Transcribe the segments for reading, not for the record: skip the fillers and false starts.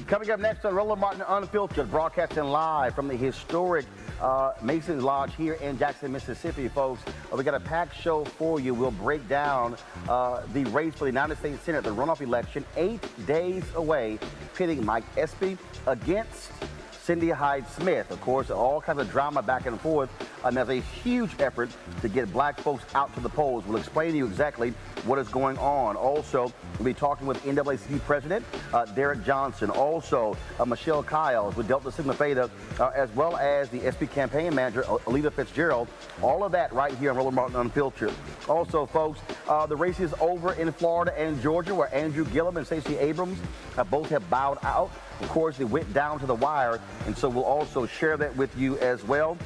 Coming up next on Roland Martin Unfiltered, broadcasting live from the historic Mason's Lodge here in Jackson, Mississippi, folks. We got a packed show for you. We'll break down the race for the United States Senate, the runoff election, 8 days away, pitting Mike Espy against Cindy Hyde-Smith. Of course, all kinds of drama back and forth, and there's a huge effort to get black folks out to the polls. We'll explain to you exactly what is going on. Also, we'll be talking with NAACP President Derek Johnson. Also, Michelle Kiles with Delta Sigma Theta, as well as the SP campaign manager, Alita Fitzgerald. All of that right here on Roland Martin Unfiltered. Also, folks, the race is over in Florida and Georgia, where Andrew Gillum and Stacey Abrams both have bowed out. Of course, they went down to the wire, and so we'll also share that with you as well.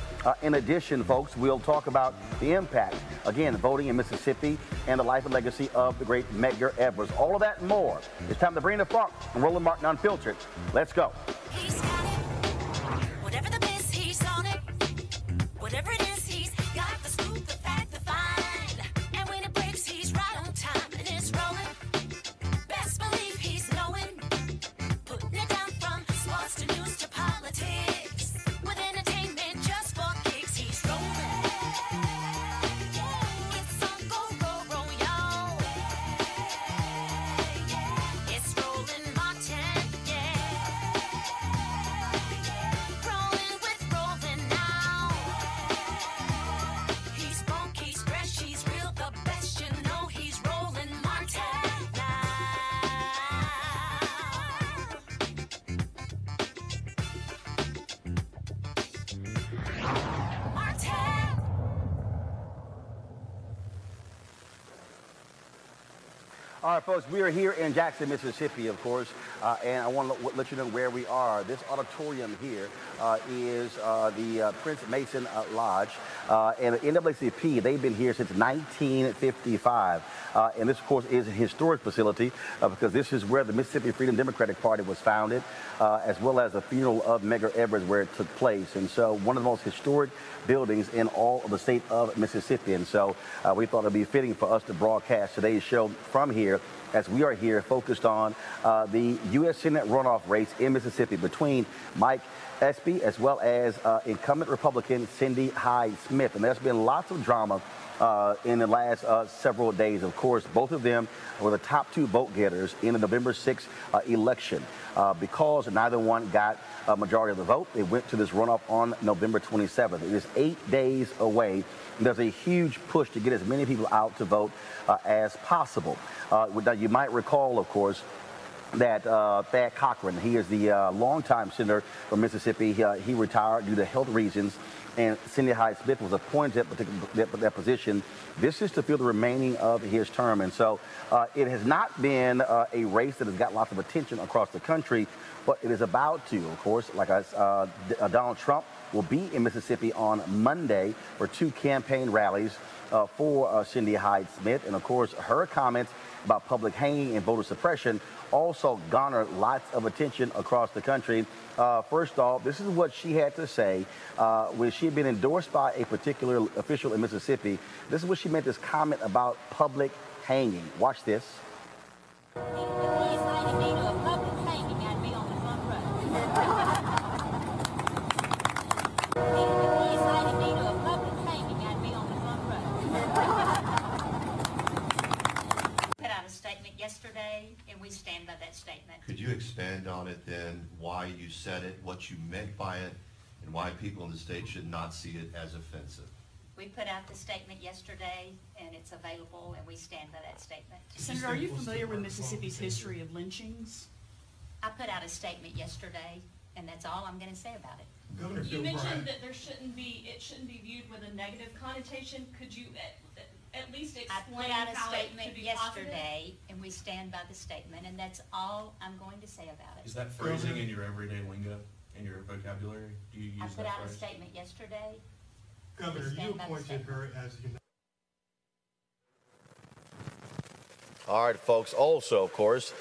In addition, folks, we'll talk about the impact, again, voting in Mississippi and the life and legacy of the great Medgar Evers. All of that and more. It's time to bring the funk from Roland Martin Unfiltered. Let's go. He's got it. Whatever the biz, he's on it. Whatever it is, he's got the scoop, the fact, the find. And when it breaks, he's right on time and it's rolling. Best believe he's knowing. Putting it down from sports to news to politics. With entertainment just for kicks, he's rolling. It's on go, y'all. It's Roland Martin, yeah. Rolling with Roland now. He's funk, he's fresh, he's real, the best, you know he's Roland Martin now. Martin. All right, folks, we are here in Jackson, Mississippi, of course, and I want to let you know where we are. This auditorium here is the Prince Mason Lodge, and the NAACP, they've been here since 1955, and this, of course, is a historic facility because this is where the Mississippi Freedom Democratic Party was founded, as well as the funeral of Medgar Evers where it took place, and so one of the most historic buildings in all of the state of Mississippi, and so we thought it would be fitting for us to broadcast today's show from here, as we are here focused on the U.S. Senate runoff race in Mississippi between Mike Espy as well as incumbent Republican Cindy Hyde-Smith. And there's been lots of drama in the last several days. Of course, both of them were the top two vote getters in the November 6th election. Because neither one got a majority of the vote, they went to this runoff on November 27th. It is 8 days away. There's a huge push to get as many people out to vote as possible. Now, you might recall, of course, that Thad Cochran, he is the longtime senator from Mississippi. He retired due to health reasons, and Cindy Hyde-Smith was appointed at that position. This is to fill the remaining of his term, and so it has not been a race that has got lots of attention across the country, but it is about to, of course, like Donald Trump will be in Mississippi on Monday for two campaign rallies for Cindy Hyde-Smith, and of course her comments about public hanging and voter suppression also garnered lots of attention across the country. First off, this is what she had to say when she had been endorsed by a particular official in Mississippi. This is what she made this comment about public hanging. Watch this. Yesterday, and we stand by that statement. Could you expand on it then, why you said it, what you meant by it, and why people in the state should not see it as offensive? We put out the statement yesterday, and it's available, and we stand by that statement. Senator, are you familiar with Mississippi's history of lynchings? I put out a statement yesterday, and that's all I'm going to say about it. Governor, you mentioned that it shouldn't be viewed with a negative connotation. Could you at least I explain put out a how statement it could be yesterday, and we stand by the statement, and that's all I'm going to say about it. Is that phrasing in your everyday lingo, in your vocabulary? Do you use I that put out a phrase? statement yesterday. Governor, you appointed her as the All right, folks. Also, of course,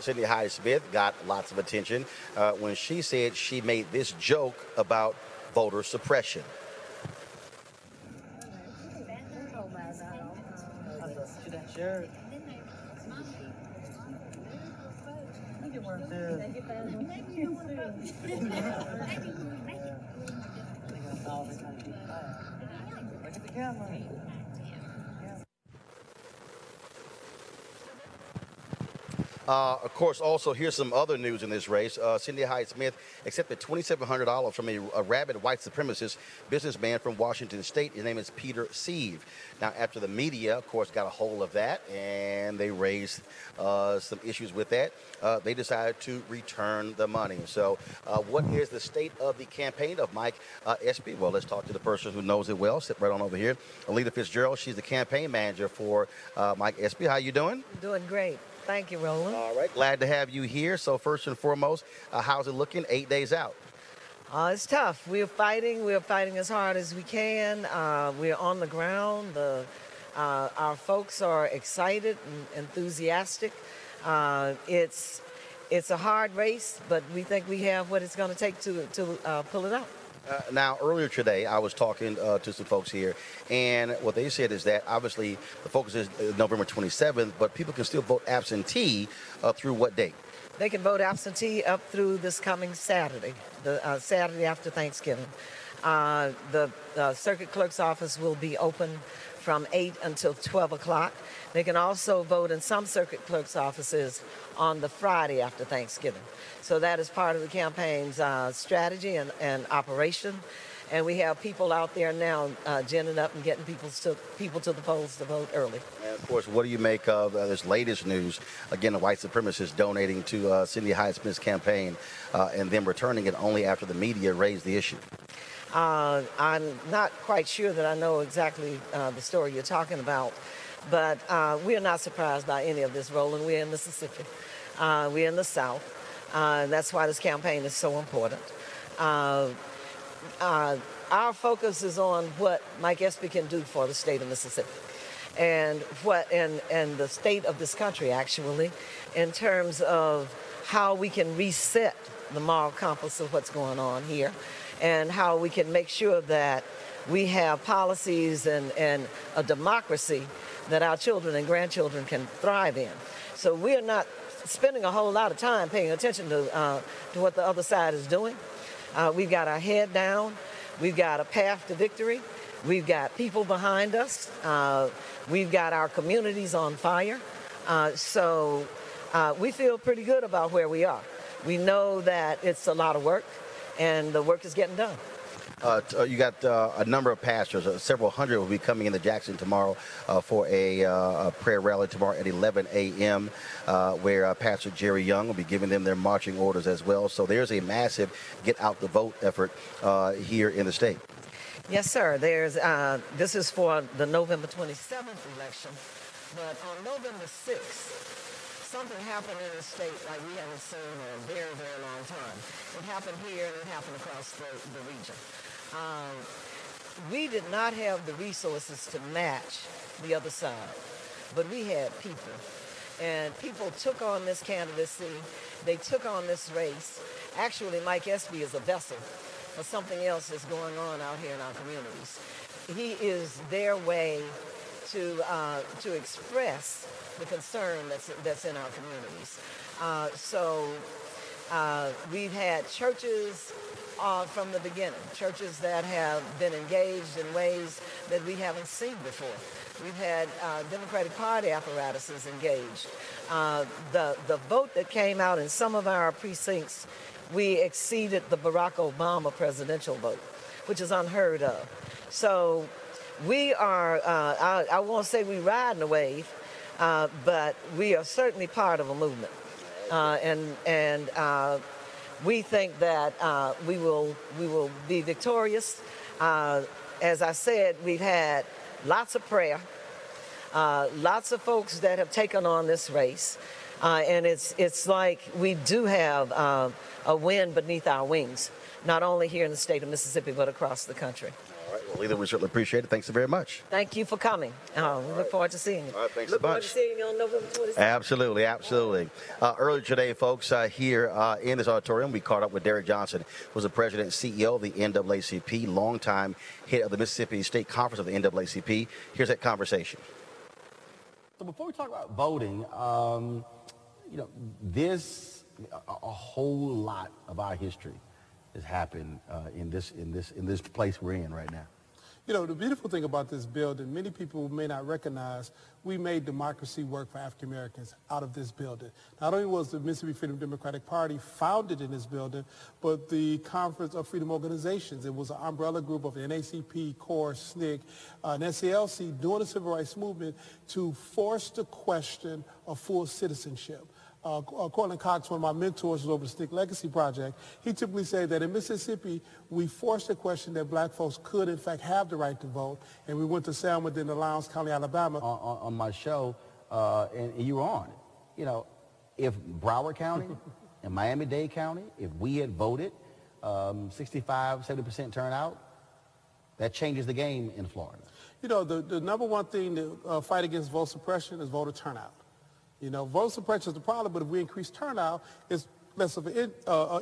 Cindy Hyde-Smith got lots of attention when she said she made this joke about voter suppression. Sure. want this. Look at the camera. Of course, also, here's some other news in this race. Cindy Hyde-Smith accepted $2,700 from a rabid white supremacist businessman from Washington State. His name is Peter Sieve. Now, after the media, of course, got a hold of that, and they raised some issues with that, they decided to return the money. So what is the state of the campaign of Mike Espy? Well, let's talk to the person who knows it well. Sit right on over here. Alita Fitzgerald, she's the campaign manager for Mike Espy. How you doing? Doing great. Thank you, Roland. All right, glad to have you here. So first and foremost, how's it looking 8 days out? It's tough. We're fighting. We're fighting as hard as we can. We're on the ground. Our folks are excited and enthusiastic. It's a hard race, but we think we have what it's going to take to pull it out. Now, earlier today, I was talking to some folks here, and what they said is that obviously the focus is November 27th, but people can still vote absentee through what date? They can vote absentee up through this coming Saturday, the Saturday after Thanksgiving. The circuit clerk's office will be open from 8 until 12 o'clock. They can also vote in some circuit clerk's offices on the Friday after Thanksgiving. So that is part of the campaign's strategy and operation. And we have people out there now ginning up and getting people to the polls to vote early. And of course, what do you make of this latest news? Again, the white supremacists donating to Cindy Hyde-Smith's campaign and then returning it only after the media raised the issue. I'm not quite sure that I know exactly the story you're talking about, but we are not surprised by any of this, Roland. We're in Mississippi. We're in the South. That's why this campaign is so important. Our focus is on what Mike Espy can do for the state of Mississippi and the state of this country, actually, in terms of how we can reset the moral compass of what's going on here and how we can make sure that we have policies and a democracy that our children and grandchildren can thrive in. So we're not spending a whole lot of time paying attention to what the other side is doing. We've got our head down. We've got a path to victory. We've got people behind us. We've got our communities on fire. So we feel pretty good about where we are. We know that it's a lot of work, and the work is getting done. You got a number of pastors, several hundred will be coming into Jackson tomorrow for a prayer rally tomorrow at 11 a.m. Where Pastor Jerry Young will be giving them their marching orders as well. So there's a massive get out the vote effort here in the state. Yes, sir. This is for the November 27th election, but on November 6th, something happened in the state like we haven't seen in a very, very long time. It happened here and it happened across the region. We did not have the resources to match the other side, but we had people. And people took on this candidacy. They took on this race. Actually, Mike Espy is a vessel for something else that's going on out here in our communities. He is their way to express the concern that's in our communities. So we've had churches from the beginning, churches that have been engaged in ways that we haven't seen before. We've had Democratic Party apparatuses engaged. The vote that came out in some of our precincts, we exceeded the Barack Obama presidential vote, which is unheard of. So we are, I won't say we riding the wave, but we are certainly part of a movement. And we think that we will be victorious. As I said, we've had lots of prayer, lots of folks that have taken on this race, and it's like we do have a wind beneath our wings, not only here in the state of Mississippi, but across the country. All right, well, Lita, we certainly appreciate it. Thanks very much. Thank you for coming. We look forward to seeing you. All right, thanks Look so much. forward to seeing you on November 27th. Absolutely, absolutely. Earlier today, folks, here in this auditorium, we caught up with Derek Johnson, who's the president and CEO of the NAACP, longtime head of the Mississippi State Conference of the NAACP. Here's that conversation. So before we talk about voting, you know, this a whole lot of our history has happened in this place we're in right now. You know, the beautiful thing about this building, many people may not recognize, we made democracy work for African Americans out of this building. Not only was the Mississippi Freedom Democratic Party founded in this building, but the Conference of Freedom Organizations. It was an umbrella group of NACP, CORE, SNCC, and SCLC during the Civil Rights Movement to force the question of full citizenship. Cortland Cox, one of my mentors, was over the SNCC Legacy Project. He typically said that in Mississippi, we forced the question that black folks could, in fact, have the right to vote. And we went to Selma, then to Lowndes County, Alabama. On my show, and you were on. You know, if Broward County and Miami-Dade County, if we had voted 65, 70% turnout, that changes the game in Florida. You know, the number one thing to fight against vote suppression is voter turnout. You know, vote suppression is the problem, but if we increase turnout, it's less of an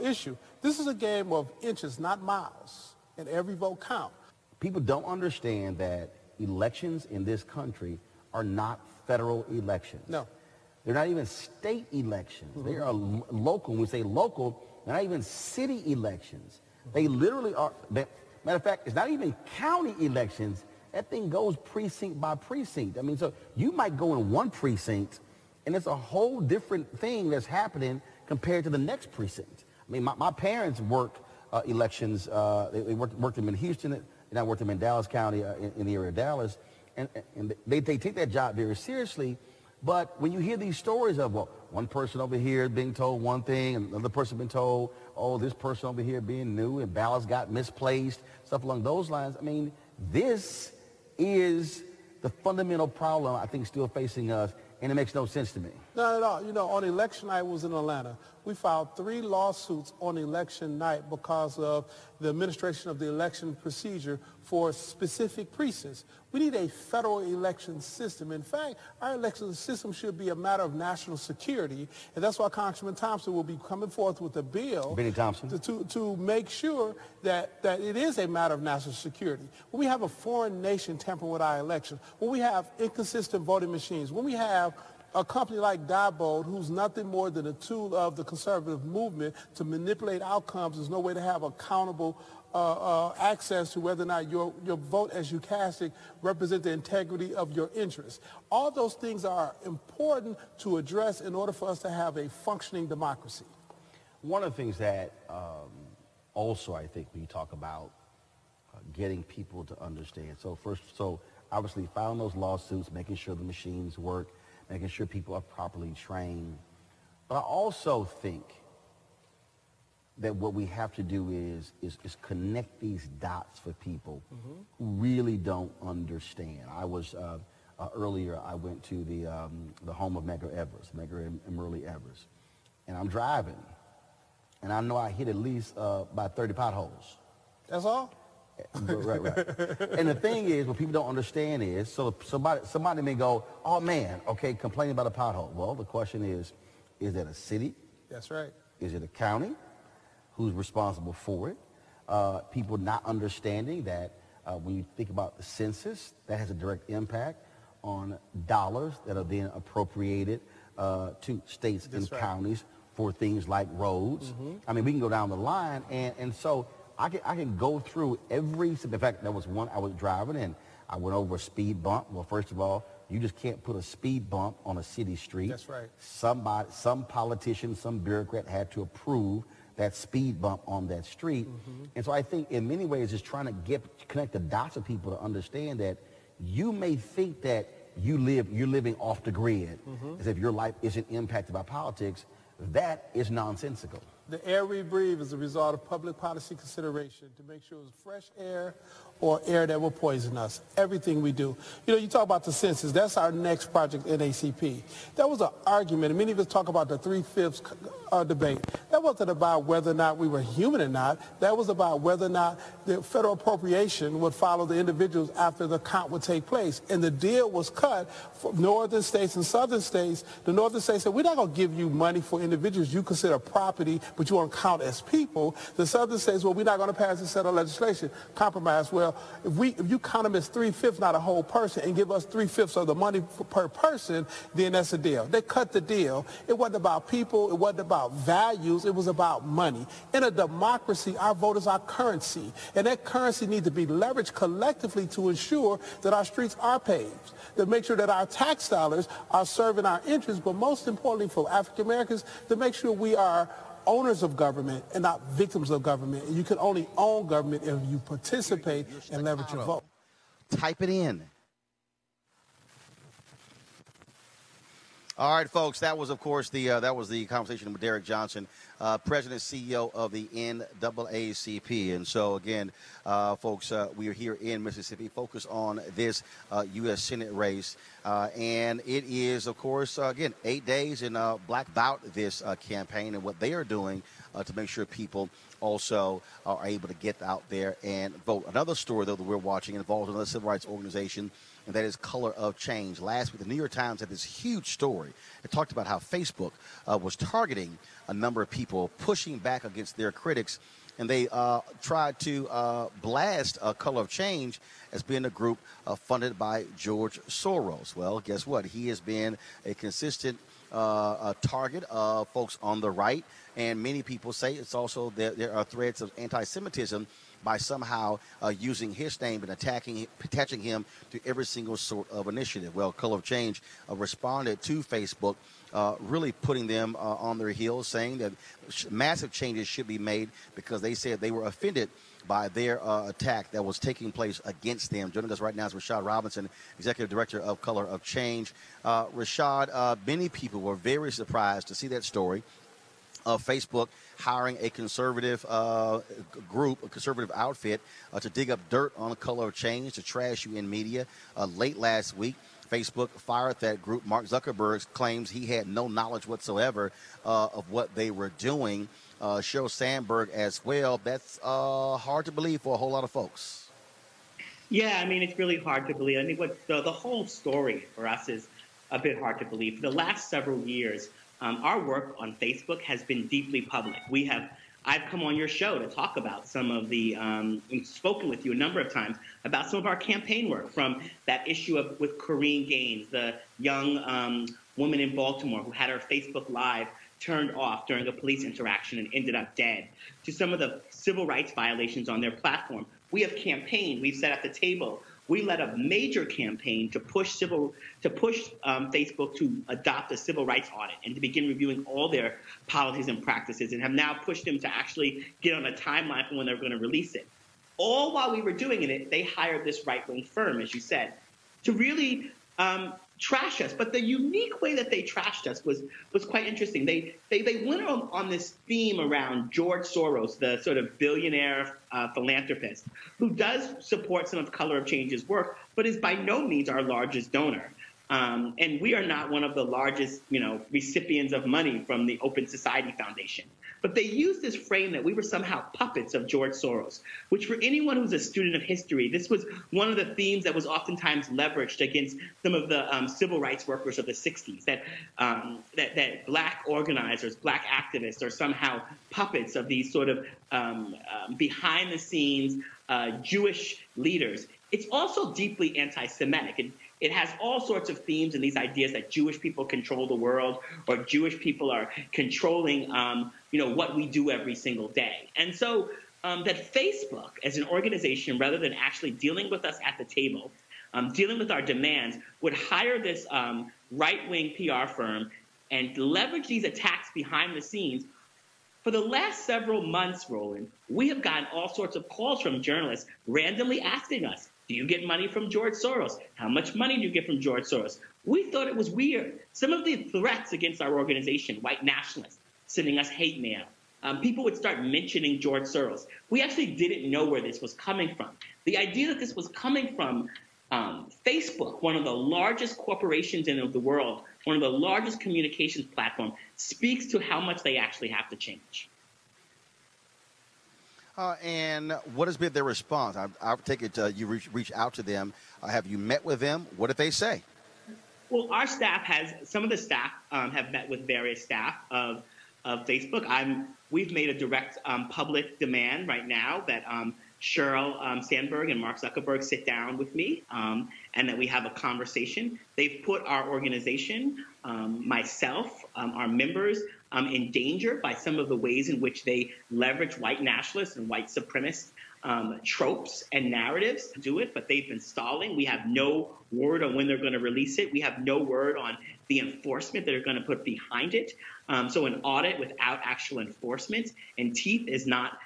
issue. This is a game of inches, not miles, and every vote counts. People don't understand that elections in this country are not federal elections. No. They're not even state elections. They are local. When we say local, they're not even city elections. They literally are. Matter of fact, it's not even county elections. That thing goes precinct by precinct. I mean, so you might go in one precinct, and it's a whole different thing that's happening compared to the next precinct. I mean, my parents worked elections. They worked them in Houston, and I worked them in Dallas County, in the area of Dallas. And they take that job very seriously. But when you hear these stories of, well, one person over here being told one thing, and another person being told, oh, this person over here being new, and ballots got misplaced, stuff along those lines. I mean, this is the fundamental problem I think still facing us. And it makes no sense to me. Not at all. You know, on election night, was in Atlanta. We filed 3 lawsuits on election night because of the administration of the election procedure for specific precincts. We need a federal election system. In fact, our election system should be a matter of national security, and that's why Congressman Thompson will be coming forth with a bill Benny Thompson. to make sure that it is a matter of national security. When we have a foreign nation tampering with our election, when we have inconsistent voting machines, when we have a company like Diebold, who's nothing more than a tool of the conservative movement to manipulate outcomes, there's no way to have accountable access to whether or not your vote as you cast it represent the integrity of your interests. All those things are important to address in order for us to have a functioning democracy. One of the things that also I think when you talk about getting people to understand, so obviously filing those lawsuits, making sure the machines work, making sure people are properly trained. But I also think that what we have to do is connect these dots for people who really don't understand. I was, earlier, I went to the home of Medgar and Merle Evers. And I'm driving, and I know I hit at least about 30 potholes. That's all? Right. And the thing is, what people don't understand is, so somebody may go, oh man, okay, complaining about a pothole. Well, the question is it a city? That's right. Is it a county? Who's responsible for it? People not understanding that when you think about the census, that has a direct impact on dollars that are then appropriated to states and counties for things like roads. I mean, we can go down the line, and so I can go through every, in fact, there was one I was driving and I went over a speed bump. Well, first of all, you just can't put a speed bump on a city street. That's right. Some politician, some bureaucrat had to approve that speed bump on that street. And so I think in many ways it's trying to connect the dots of people to understand that you may think that you're living off the grid as if your life isn't impacted by politics. That is nonsensical. The air we breathe is a result of public policy consideration to make sure it's fresh air or air that will poison us. Everything we do. You know, you talk about the census. That's our next project, NACP. That was an argument, and many of us talk about the 3/5 debate. That wasn't about whether or not we were human or not. That was about whether or not the federal appropriation would follow the individuals after the count would take place. And the deal was cut for northern states and southern states. The northern states said, we're not going to give you money for individuals you consider property, but you want to count as people. The southern states, well, we're not going to pass this set of legislation. Compromise. Well, well, if you count them as 3/5, not a whole person, and give us 3/5 of the money per person, then that's a deal. They cut the deal. It wasn't about people. It wasn't about values. It was about money. In a democracy, our vote is our currency, and that currency needs to be leveraged collectively to ensure that our streets are paved, to make sure that our tax dollars are serving our interests, but most importantly for African Americans, to make sure we are owners of government and not victims of government. And you can only own government if you participate and leverage your vote. Type it in. All right, folks, that was, of course, the conversation with Derek Johnson, President CEO of the NAACP. And so, again, folks, we are here in Mississippi, focused on this U.S. Senate race. And it is, of course, again, 8 days in black about this campaign and what they are doing to make sure people also are able to get out there and vote. Another story, though, that we're watching involves another civil rights organization, and that is Color of Change. Last week, the New York Times had this huge story. It talked about how Facebook was targeting a number of people, pushing back against their critics, and they tried to blast Color of Change as being a group funded by George Soros. Well, guess what? He has been a consistent target of folks on the right, and many people say it's also there are threads of anti-Semitism by somehow using his name and attaching him to every single sort of initiative. Well, Color of Change responded to Facebook, really putting them on their heels, saying that massive changes should be made because they said they were offended by their attack that was taking place against them. Joining us right now is Rashad Robinson, Executive Director of Color of Change. Rashad, many people were very surprised to see that story of Facebook hiring a conservative group, a conservative outfit, to dig up dirt on the Color of Change, to trash you in media. Late last week, Facebook fired that group. Mark Zuckerberg claims he had no knowledge whatsoever of what they were doing. Sheryl Sandberg as well. That's hard to believe for a whole lot of folks. Yeah, I mean, it's really hard to believe. I mean, what the whole story for us is a bit hard to believe. For the last several years, our work on Facebook has been deeply public. I've come on your show to talk about some of the, spoken with you a number of times about some of our campaign work, from that issue with Corrine Gaines, the young woman in Baltimore who had her Facebook Live turned off during a police interaction and ended up dead, to some of the civil rights violations on their platform. We have campaigned. We've sat at the table. We led a major campaign to push Facebook to adopt a civil rights audit and to begin reviewing all their policies and practices, and have now pushed them to actually get on a timeline for when they're going to release it. All while we were doing it, they hired this right-wing firm, as you said, to really trash us. But the unique way that they trashed us was quite interesting. They went on this theme around George Soros, the sort of billionaire philanthropist, who does support some of Color of Change's work, but is by no means our largest donor. And we are not one of the largest, recipients of money from the Open Society Foundation. But they used this frame that we were somehow puppets of George Soros, which for anyone who's a student of history, this was one of the themes that was oftentimes leveraged against some of the civil rights workers of the 60s, that black organizers, black activists are somehow puppets of these sort of behind-the-scenes Jewish leaders. It's also deeply anti-Semitic. It has all sorts of themes and these ideas that Jewish people control the world, or Jewish people are controlling, what we do every single day. And so that Facebook, as an organization, rather than actually dealing with us at the table, dealing with our demands, would hire this right-wing PR firm and leverage these attacks behind the scenes. For the last several months, Roland, we have gotten all sorts of calls from journalists randomly asking us, do you get money from George Soros? How much money do you get from George Soros? We thought it was weird. Some of the threats against our organization, white nationalists, sending us hate mail, people would start mentioning George Soros. We actually didn't know where this was coming from. The idea that this was coming from Facebook, one of the largest corporations in the world, one of the largest communications platforms, speaks to how much they actually have to change. And what has been their response? I take it you reach out to them. Have you met with them? What did they say? Well, our staff some of the staff have met with various staff of Facebook. We've made a direct public demand right now that Sheryl Sandberg and Mark Zuckerberg sit down with me and that we have a conversation. They've put our organization, myself, our members, in danger by some of the ways in which they leverage white nationalists and white supremacist tropes and narratives to do it, but they've been stalling. We have no word on when they're going to release it. We have no word on the enforcement that they're going to put behind it. So an audit without actual enforcement and teeth is not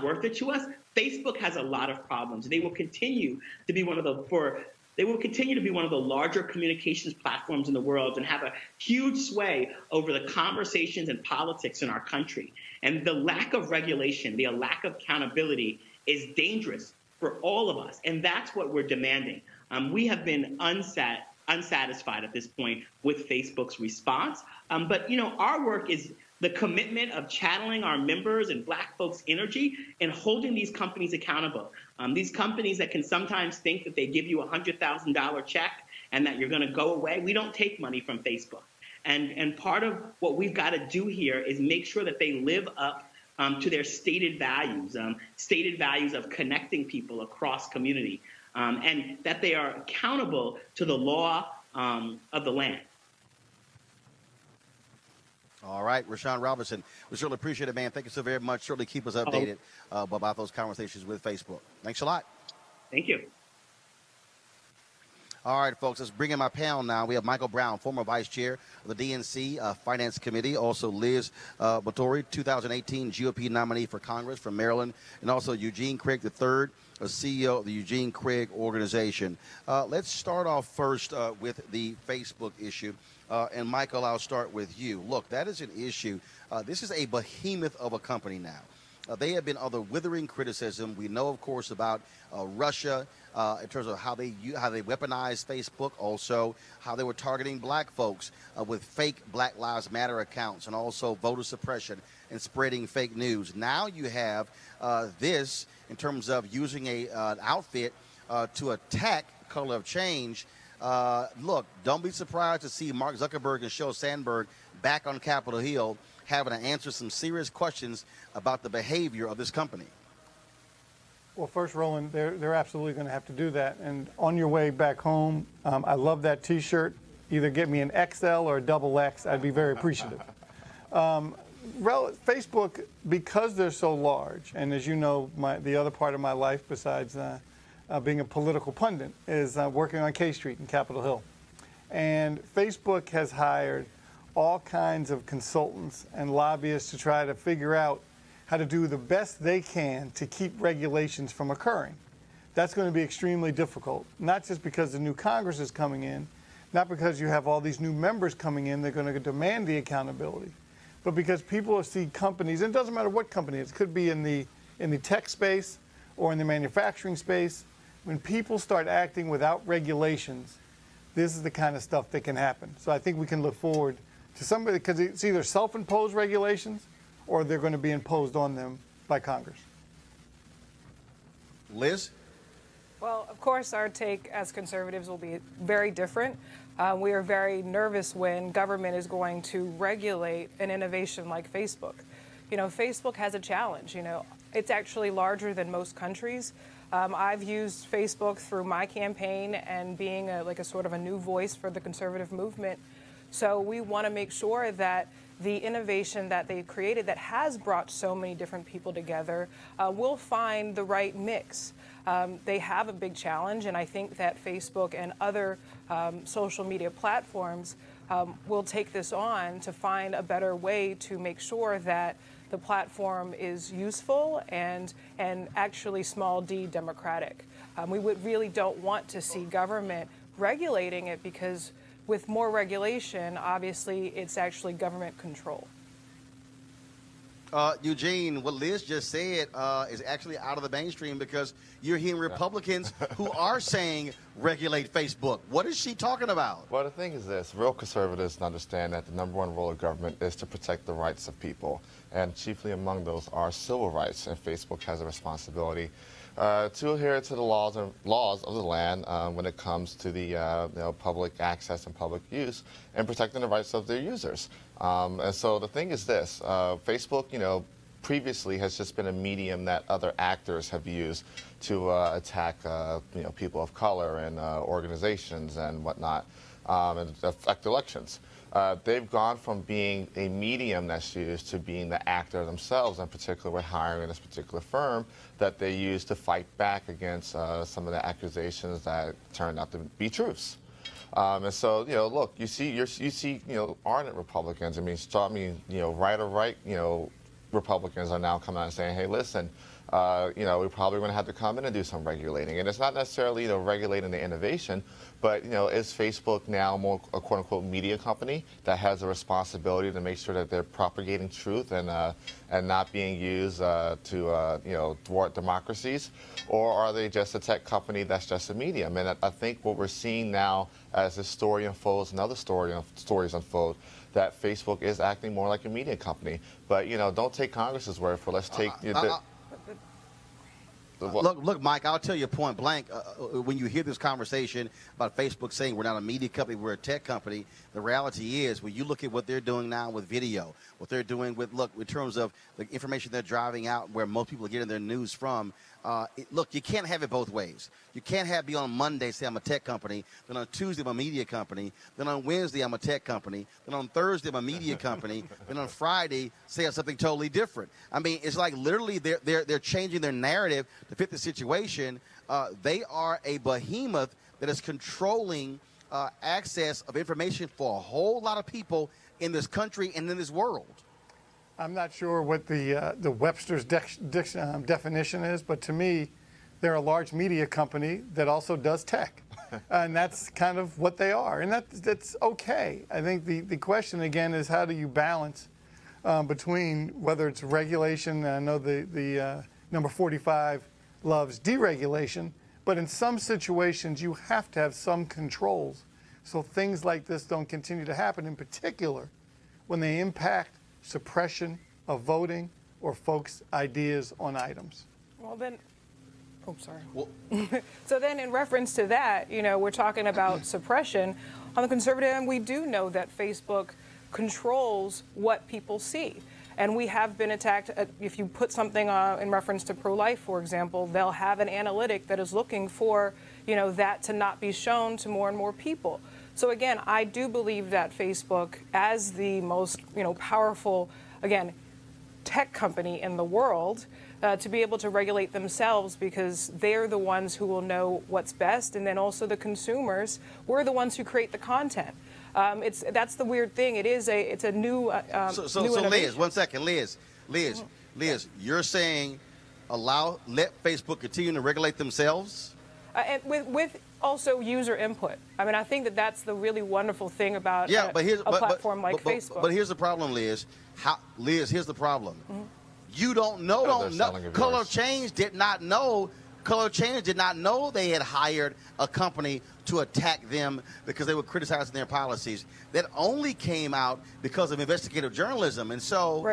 worth it to us. Facebook has a lot of problems. They will continue to be one of the larger communications platforms in the world and have a huge sway over the conversations and politics in our country. And the lack of regulation, the lack of accountability is dangerous for all of us. And that's what we're demanding. We have been unsatisfied at this point with Facebook's response. But, our work is the commitment of channeling our members and Black folks' energy and holding these companies accountable. These companies that can sometimes think that they give you a $100,000 check and that you're going to go away. We don't take money from Facebook. And part of what we've got to do here is make sure that they live up to their stated values of connecting people across community, and that they are accountable to the law of the land. All right, Rashawn Robinson, we certainly appreciate it, man. Thank you so very much. Certainly keep us updated about those conversations with Facebook. Thanks a lot. Thank you. All right, folks, let's bring in my panel now. We have Michael Brown, former vice chair of the DNC Finance Committee. Also, Liz Batory, 2018 GOP nominee for Congress from Maryland. And also Eugene Craig III, CEO of the Eugene Craig Organization. Let's start off first with the Facebook issue. And Michael, I'll start with you. Look, that is an issue. This is a behemoth of a company now. They have been under withering criticism. We know, of course, about Russia in terms of how they weaponized Facebook, also how they were targeting Black folks with fake Black Lives Matter accounts and also voter suppression and spreading fake news. Now you have this in terms of using an outfit to attack Color of Change. Look, don't be surprised to see Mark Zuckerberg and Sheryl Sandberg back on Capitol Hill having to answer some serious questions about the behavior of this company. Well, first, Roland, they're absolutely going to have to do that. And on your way back home, I love that T-shirt. Either get me an XL or a XX. I'd be very appreciative. Facebook, because they're so large, and as you know, the other part of my life besides being a political pundit is working on K Street in Capitol Hill. And Facebook has hired all kinds of consultants and lobbyists to try to figure out how to do the best they can to keep regulations from occurring. That's going to be extremely difficult, not just because the new Congress is coming in, not because you have all these new members coming in, they're going to demand the accountability, but because people see companies, and it doesn't matter what company it is, it could be in the tech space or in the manufacturing space. When people start acting without regulations, this is the kind of stuff that can happen. So I think we can look forward to somebody, because it's either self-imposed regulations or they're going to be imposed on them by Congress. Liz? Well, of course, our take as conservatives will be very different. We are very nervous when government is going to regulate an innovation like Facebook. Facebook has a challenge. It's actually larger than most countries. I've used Facebook through my campaign and being a sort of a new voice for the conservative movement. So we want to make sure that the innovation that they've created that has brought so many different people together will find the right mix. They have a big challenge, and I think that Facebook and other social media platforms will take this on to find a better way to make sure that the platform is useful and actually small d democratic. We really don't want to see government regulating it, because with more regulation, obviously, it's actually government control. Eugene, what Liz just said is actually out of the mainstream, because you're hearing Republicans who are saying regulate Facebook. What is she talking about? Well, the thing is this. Real conservatives understand that the #1 role of government is to protect the rights of people, and chiefly among those are civil rights, and Facebook has a responsibility to adhere to the laws of the land when it comes to the public access and public use, and protecting the rights of their users. And so the thing is this: Facebook, previously has just been a medium that other actors have used to attack people of color and organizations and whatnot, and affect elections. They've gone from being a medium that's used to being the actor themselves, in particular with hiring this particular firm that they use to fight back against some of the accusations that turned out to be truths. And so, look, you see, ardent Republicans. I mean, right or right, Republicans are now coming out and saying, hey, listen, we're probably going to have to come in and do some regulating. And it's not necessarily, regulating the innovation, but, is Facebook now more a quote-unquote media company that has a responsibility to make sure that they're propagating truth and not being used to, thwart democracies? Or are they just a tech company that's just a medium? And I think what we're seeing now as this story unfolds and other stories unfold, that Facebook is acting more like a media company. But, don't take Congress's word for it. Let's take... Look, Mike, I'll tell you point blank, when you hear this conversation about Facebook saying we're not a media company, we're a tech company, the reality is when you look at what they're doing now with video, what they're doing with, in terms of the information they're driving out where most people are getting their news from, look, you can't have it both ways. You can't be on Monday say I'm a tech company, then on Tuesday I'm a media company, then on Wednesday I'm a tech company, then on Thursday I'm a media company, then on Friday say something totally different. I mean, it's like literally they're changing their narrative to fit the situation. They are a behemoth that is controlling access of information for a whole lot of people in this country and in this world. I'm not sure what the Webster's definition is, but to me, they're a large media company that also does tech. And that's kind of what they are. And that's okay. I think the question, again, is how do you balance between whether it's regulation. I know the number 45 loves deregulation, but in some situations, you have to have some controls so things like this don't continue to happen, in particular when they impact suppression of voting or folks' ideas on items. Well, then, sorry. So then in reference to that, we're talking about suppression. On the conservative end, we do know that Facebook controls what people see. And we have been attacked. If you put something in reference to pro-life, for example, they'll have an analytic that is looking for, that to not be shown to more and more people. So again, I do believe that Facebook, as the most, powerful, again, tech company in the world, to be able to regulate themselves, because they're the ones who will know what's best, and then also the consumers, we're the ones who create the content. That's the weird thing. It's a new. So Liz, 1 second, Liz, you're saying let Facebook continue to regulate themselves, and with also user input. I mean, I think that's the really wonderful thing about a platform like Facebook. But here's the problem, Liz. Here's the problem. Mm-hmm. You don't know. Color Change did not know. Color Change did not know they had hired a company to attack them because they were criticizing their policies. That only came out because of investigative journalism. And so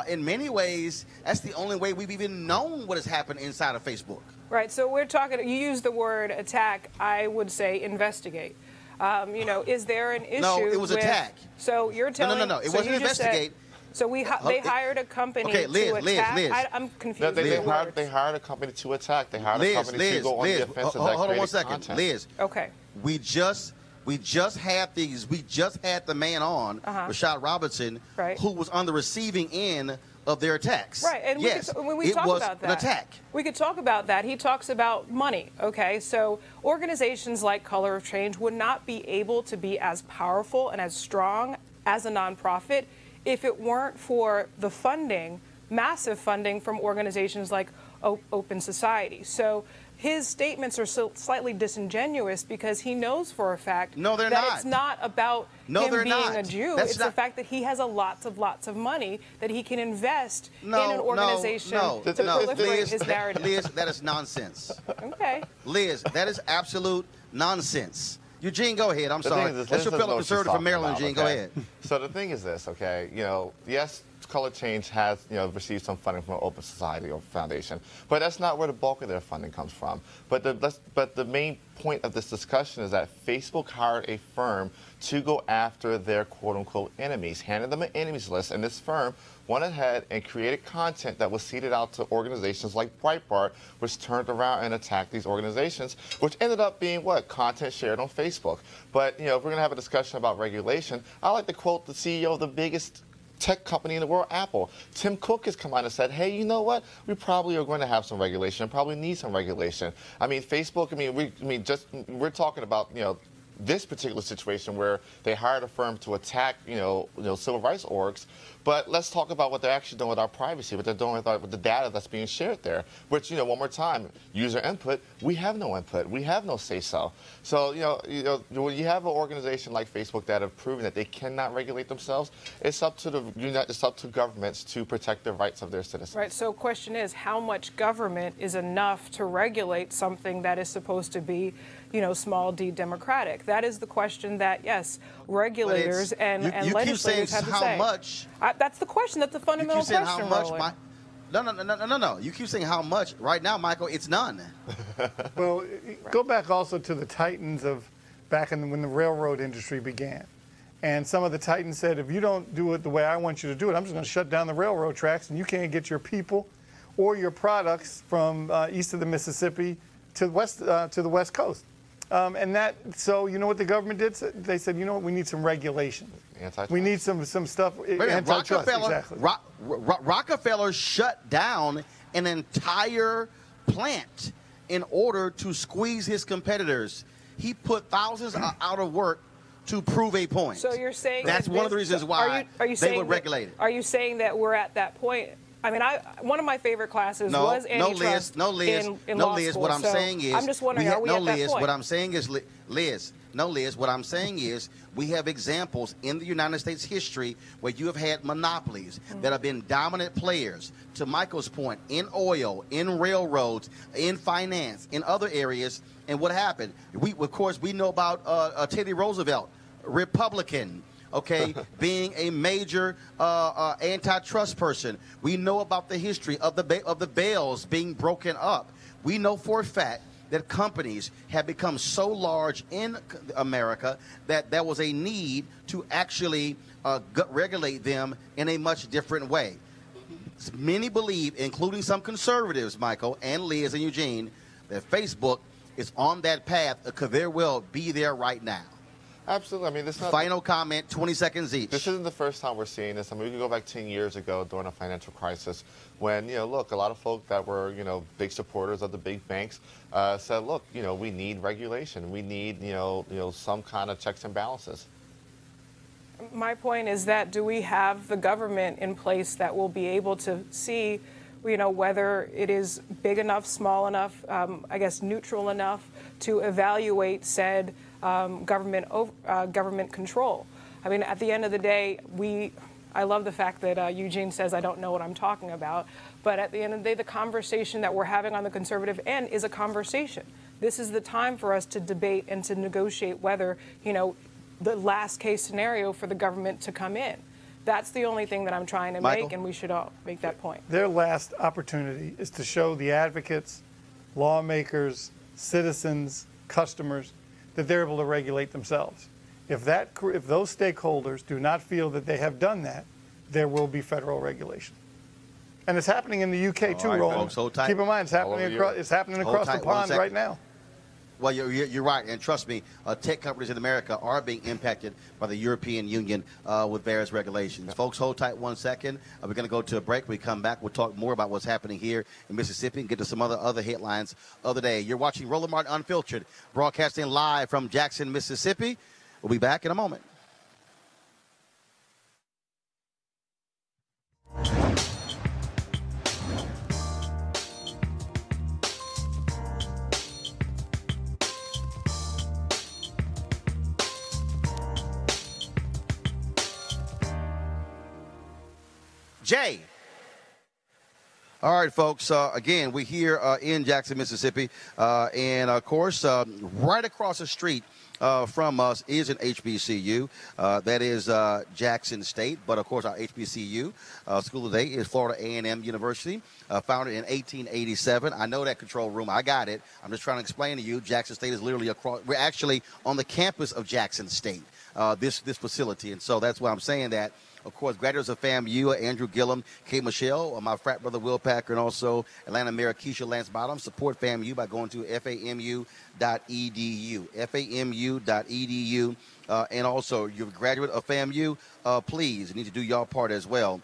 in many ways, that's the only way we've even known what has happened inside of Facebook. Right. So we're talking, you use the word attack, I would say investigate. Is there an issue? No, it was attack. So you're telling No. It wasn't investigate. So they hired a company to attack. Liz. I'm confused. No, they hired a company to attack. They hired a company to go on the offensive. Hold on 1 second, Liz. Okay. We just had the man on, Rashad Robinson, who was on the receiving end of their attacks. Right, and we talk about that. An attack. We could talk about that. He talks about money. Okay, so organizations like Color of Change would not be able to be as powerful and as strong as a nonprofit if it weren't for the funding, massive funding from organizations like Open Society. So his statements are so slightly disingenuous because he knows for a fact that it's not about him being a Jew. It's the fact that he has lots of money that he can invest in an organization to proliferate his narrative. Liz, that is nonsense. Okay. Liz, that is absolute nonsense. Eugene, go ahead. I'm sorry. That's your fellow conservative from Maryland, Eugene. Go ahead. So the thing is this, okay? Yes, Color Change has, received some funding from an Open Society or Foundation, but that's not where the bulk of their funding comes from. But the main point of this discussion is that Facebook hired a firm to go after their quote-unquote enemies, handed them an enemies list, and this firm went ahead and created content that was seeded out to organizations like Breitbart, which turned around and attacked these organizations, which ended up being what? Content shared on Facebook. But, if we're going to have a discussion about regulation, I like to quote the CEO of the biggest tech company in the world, Apple. Tim Cook has come out and said, hey, you know what? We probably are going to have some regulation, probably need some regulation. I mean, Facebook, we're talking about, this particular situation where they hired a firm to attack, civil rights orgs. But let's talk about what they're actually doing with our privacy, what they're doing with the data that's being shared there. Which, one more time, user input, we have no input. We have no say-so. So, when you have an organization like Facebook that have proven that they cannot regulate themselves, it's up to governments to protect the rights of their citizens. Right. So, question is, how much government is enough to regulate something that is supposed to be, small d democratic? That is the question that, yes, regulators and legislators have to say. How much? That's the question. That's the fundamental question, how much, Roland. No. You keep saying how much. Right now, Michael, it's none. Well, go back also to the titans of back when the railroad industry began. And some of the titans said, if you don't do it the way I want you to do it, I'm just going to shut down the railroad tracks, and you can't get your people or your products from east of the Mississippi to the west coast. So you know what the government did? They said, you know what, we need some regulation. Antitrust. We need some stuff. Antitrust, exactly. Rockefeller shut down an entire plant in order to squeeze his competitors. He put thousands out of work to prove a point. So you're saying that's one of the reasons why they would regulate it. Are you saying that we're at that point? I mean, one of my favorite classes was antitrust in law school. What I'm saying is, I'm just wondering, are we at that point? What I'm saying is, Liz, what I'm saying is we have examples in the United States history where you have had monopolies that have been dominant players, to Michael's point, in oil, in railroads, in finance, in other areas. And what happened? Of course, we know about Teddy Roosevelt, Republican, okay, being a major antitrust person. We know about the history of the bails being broken up. We know for a fact that companies have become so large in America that there was a need to actually regulate them in a much different way. Many believe, including some conservatives, Michael, and Liz and Eugene, that Facebook is on that path. It could very well be there right now. Absolutely. I mean, this final comment, 20 seconds each. This isn't the first time we're seeing this. I mean, we can go back 10 years ago during a financial crisis when, look, a lot of folk that were, big supporters of the big banks said, look, we need regulation. We need, some kind of checks and balances. My point is that do we have the government in place that will be able to see, whether it is big enough, small enough, I guess neutral enough to evaluate said government control. I mean, at the end of the day, I love the fact that Eugene says I don't know what I'm talking about, but at the end of the day, the conversation that we're having on the conservative end is a conversation. This is the time for us to debate and to negotiate whether, the last case scenario for the government to come in. That's the only thing that I'm trying to make, and we should all make that point. Their last opportunity is to show the advocates, lawmakers, citizens, customers, that they're able to regulate themselves. If those stakeholders do not feel that they have done that, there will be federal regulation. And it's happening in the UK too, Roland. Keep in mind, it's happening across the pond right now. Well, you're right, and trust me, tech companies in America are being impacted by the European Union with various regulations. Folks, hold tight 1 second. We're going to go to a break. When we come back, we'll talk more about what's happening here in Mississippi and get to some other headlines of the day. You're watching Roland Martin Unfiltered, broadcasting live from Jackson, Mississippi. We'll be back in a moment. Jay. All right, folks. Again, we're here in Jackson, Mississippi. And, of course, right across the street from us is an HBCU. That is Jackson State. But, of course, our HBCU school today is Florida A&M University, founded in 1887. I know that control room. I got it. I'm just trying to explain to you, Jackson State is literally across. We're actually on the campus of Jackson State, this facility. And so that's why I'm saying that. Of course, graduates of FAMU, Andrew Gillum, Kay Michelle, my frat brother Will Packer, and also Atlanta Mayor Keisha Lance Bottom. Support FAMU by going to famu.edu, famu.edu. And also, you're a graduate of FAMU, please, you need to do your part as well.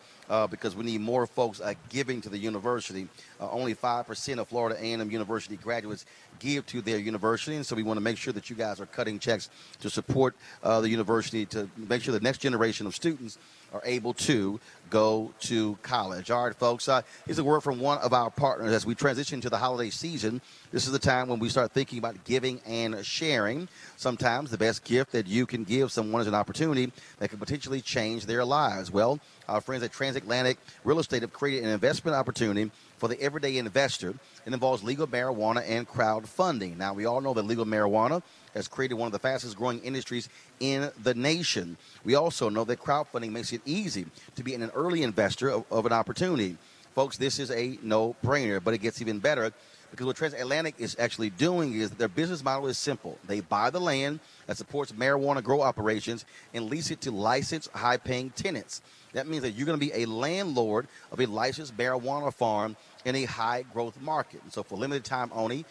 Because we need more folks giving to the university. Only 5% of Florida A&M University graduates give to their university, and so we want to make sure that you guys are cutting checks to support the university to make sure the next generation of students are able to go to college. All right, folks, here's a word from one of our partners. As we transition to the holiday season, this is the time when we start thinking about giving and sharing. Sometimes the best gift that you can give someone is an opportunity that could potentially change their lives. Well, our friends at Transatlantic Real Estate have created an investment opportunity for the everyday investor. It involves legal marijuana and crowdfunding. Now, we all know that legal marijuana has created one of the fastest growing industries in the nation. We also know that crowdfunding makes it easy to be an early investor of an opportunity. Folks, this is a no-brainer, but it gets even better because what Transatlantic is actually doing is their business model is simple. They buy the land that supports marijuana grow operations and lease it to licensed, high-paying tenants. That means that you're going to be a landlord of a licensed marijuana farm in a high-growth market. And so for limited time only,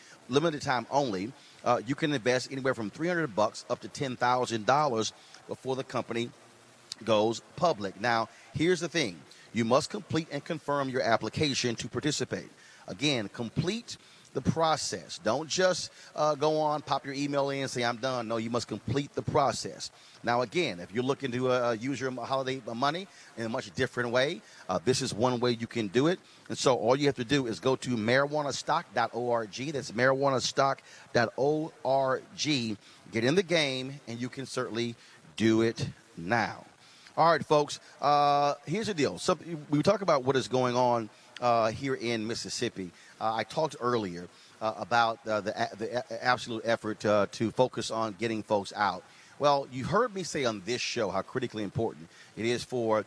you can invest anywhere from $300 up to $10,000 before the company goes public. Now, here's the thing. You must complete and confirm your application to participate. Again, complete the process. Don't just go on, pop your email in and say, I'm done. No, you must complete the process. Now, again, if you're looking to use your holiday money in a much different way, this is one way you can do it. And so all you have to do is go to marijuanastock.org. That's marijuanastock.org. Get in the game, and you can certainly do it now. All right, folks, here's the deal. So we talk about what is going on here in Mississippi. I talked earlier about the absolute effort to focus on getting folks out. Well, you heard me say on this show how critically important it is for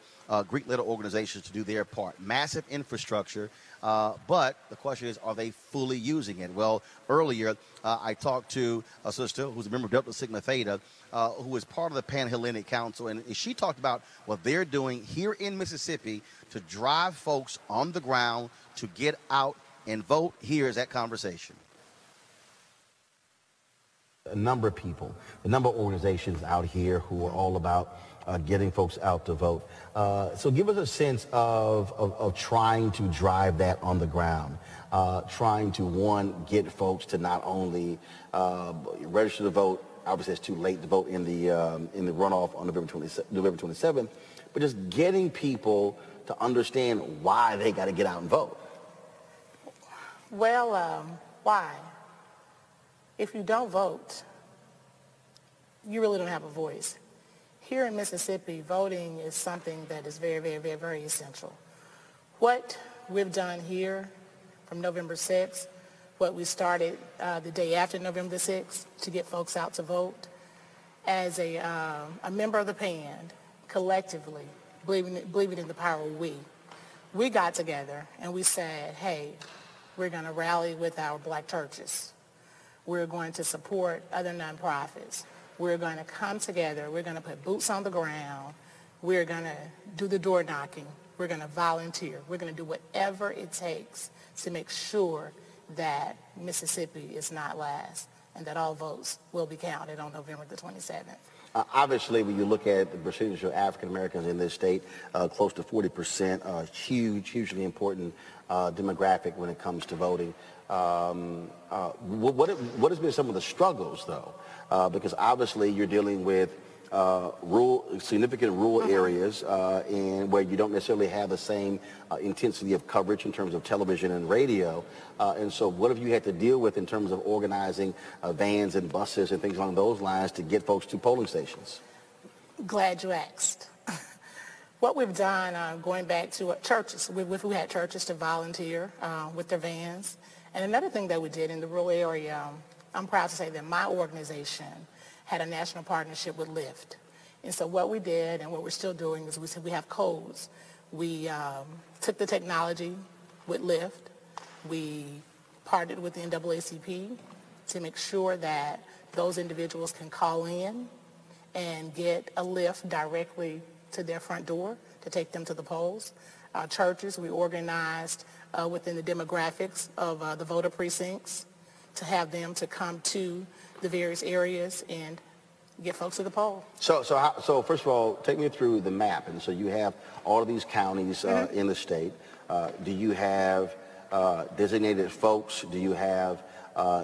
Greek-led organizations to do their part. Massive infrastructure, but the question is, are they fully using it? Well, earlier I talked to a sister who's a member of Delta Sigma Theta, who is part of the Pan-Hellenic Council, and she talked about what they're doing here in Mississippi to drive folks on the ground to get out and vote. Here's that conversation. A number of people, a number of organizations out here who are all about getting folks out to vote. So give us a sense of trying to drive that on the ground, trying to, one, get folks to not only register to vote. Obviously, it's too late to vote in the runoff on November 27th, but just getting people to understand why they got to get out and vote. Well, why? If you don't vote, you really don't have a voice. Here in Mississippi, voting is something that is very, very, very, very essential. What we've done here from November 6th, what we started the day after November 6th to get folks out to vote, as a member of the PAN, collectively, believing in the power of we got together and we said, hey, we're going to rally with our black churches. We're going to support other nonprofits. We're going to come together. We're going to put boots on the ground. We're going to do the door knocking. We're going to volunteer. We're going to do whatever it takes to make sure that Mississippi is not last and that all votes will be counted on November the 27th. Obviously, when you look at the percentage of African Americans in this state, close to 40%, hugely important demographic when it comes to voting. What has been some of the struggles, though? Because obviously you're dealing with significant rural areas and where you don't necessarily have the same intensity of coverage in terms of television and radio. And so what have you had to deal with in terms of organizing vans and buses and things along those lines to get folks to polling stations? Glad you asked. What we've done, going back to churches, we had churches to volunteer with their vans. And another thing that we did in the rural area, I'm proud to say that my organization had a national partnership with Lyft. And so what we did and what we're still doing is we said we have codes. We took the technology with Lyft. We partnered with the NAACP to make sure that those individuals can call in and get a Lyft directly to their front door to take them to the polls. Churches, we organized within the demographics of the voter precincts to have them to come to the various areas and get folks to the poll. So first of all, take me through the map. And so you have all of these counties in the state. Do you have designated folks? Do you have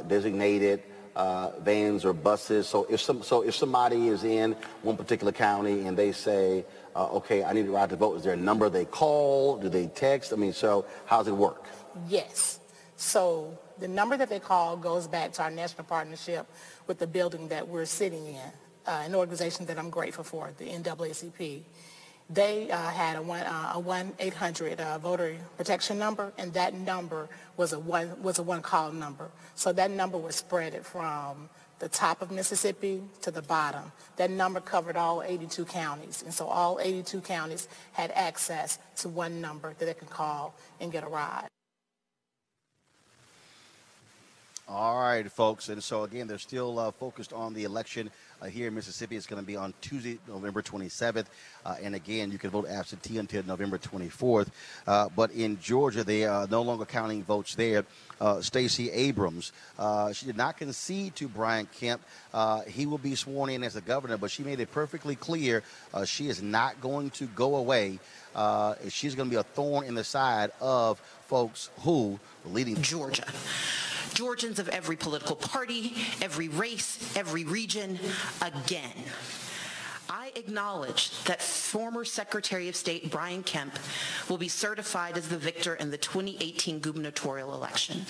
designated vans or buses? So if somebody is in one particular county and they say, okay, I need to ride to vote, is there a number they call? Do they text? I mean, so how does it work? Yes. So the number that they call goes back to our national partnership with the building that we're sitting in, an organization that I'm grateful for, the NAACP. They had a 1-800 voter protection number, and that number was a one-call number. So that number was spread from the top of Mississippi to the bottom. That number covered all 82 counties, and so all 82 counties had access to one number that they could call and get a ride. All right, folks. And so, again, they're still focused on the election here in Mississippi. It's going to be on Tuesday, November 27th. And, again, you can vote absentee until November 24th. But in Georgia, they are no longer counting votes there. Stacey Abrams, she did not concede to Brian Kemp. He will be sworn in as the governor, but she made it perfectly clear she is not going to go away. She's going to be a thorn in the side of folks who are leading Georgia. Georgians of every political party, every race, every region, again. I acknowledge that former Secretary of State Brian Kemp will be certified as the victor in the 2018 gubernatorial election.